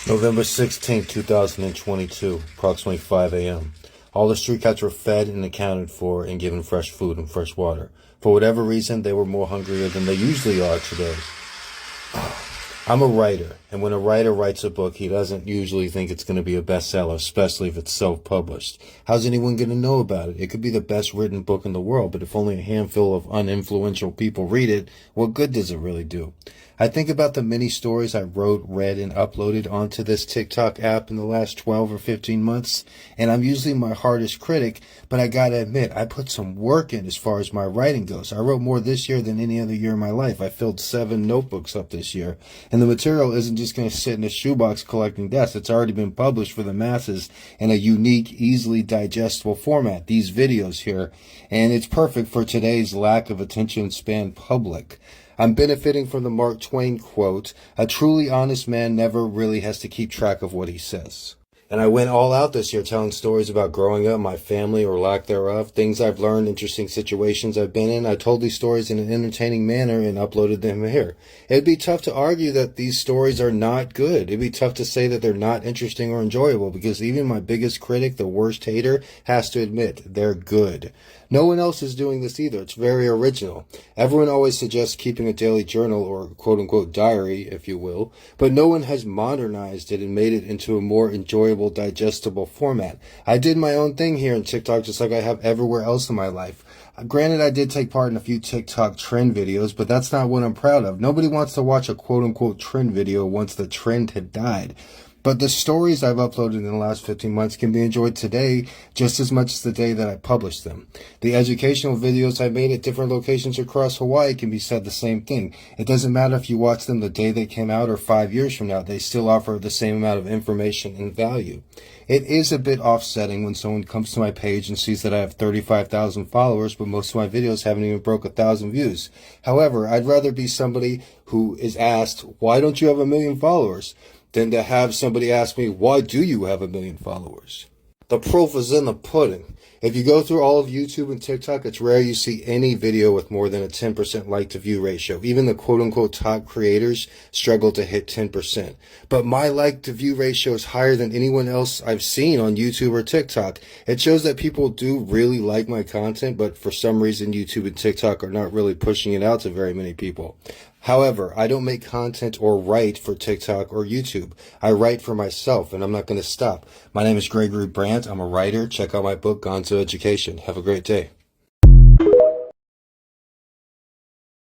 November 16th, 2022, approximately 5 a.m. All the street cats were fed and accounted for and given fresh food and fresh water. For whatever reason, they were more hungrier than they usually are today. I'm a writer, and when a writer writes a book, he doesn't usually think it's going to be a bestseller, especially if it's self-published. How's anyone going to know about it? It could be the best written book in the world, but if only a handful of uninfluential people read it, what good does it really do? I think about the many stories I wrote, read, and uploaded onto this TikTok app in the last 12 or 15 months, and I'm usually my hardest critic, but I gotta admit, I put some work in as far as my writing goes. I wrote more this year than any other year in my life. I filled 7 notebooks up this year, and the material isn't just going to sit in a shoebox collecting dust. It's already been published for the masses in a unique, easily digestible format, these videos here, and it's perfect for today's lack of attention span public. I'm benefiting from the Mark Twain quote, "A truly honest man never really has to keep track of what he says." And I went all out this year telling stories about growing up, my family or lack thereof, things I've learned, interesting situations I've been in. I told these stories in an entertaining manner and uploaded them here. It'd be tough to argue that these stories are not good. It'd be tough to say that they're not interesting or enjoyable because even my biggest critic, the worst hater, has to admit they're good. No one else is doing this either. It's very original. Everyone always suggests keeping a daily journal or quote-unquote diary, if you will, but no one has modernized it and made it into a more enjoyable, digestible format. I did my own thing here in TikTok just like I have everywhere else in my life. Granted, I did take part in a few TikTok trend videos, but that's not what I'm proud of. Nobody wants to watch a quote-unquote trend video once the trend had died. But the stories I've uploaded in the last 15 months can be enjoyed today just as much as the day that I published them. The educational videos I made at different locations across Hawaii can be said the same thing. It doesn't matter if you watch them the day they came out or 5 years from now, they still offer the same amount of information and value. It is a bit offsetting when someone comes to my page and sees that I have 35,000 followers, but most of my videos haven't even broke 1,000 views. However, I'd rather be somebody who is asked, "Why don't you have 1,000,000 followers?" than to have somebody ask me, "Why do you have 1,000,000 followers?" The proof is in the pudding. If you go through all of YouTube and TikTok, it's rare you see any video with more than a 10% like to view ratio. Even the quote-unquote top creators struggle to hit 10%. But my like to view ratio is higher than anyone else I've seen on YouTube or TikTok. It shows that people do really like my content, but for some reason YouTube and TikTok are not really pushing it out to very many people. However, I don't make content or write for TikTok or YouTube. I write for myself, and I'm not going to stop. My name is Gregory Brandt. I'm a writer. Check out my book, Gone to Education. Have a great day.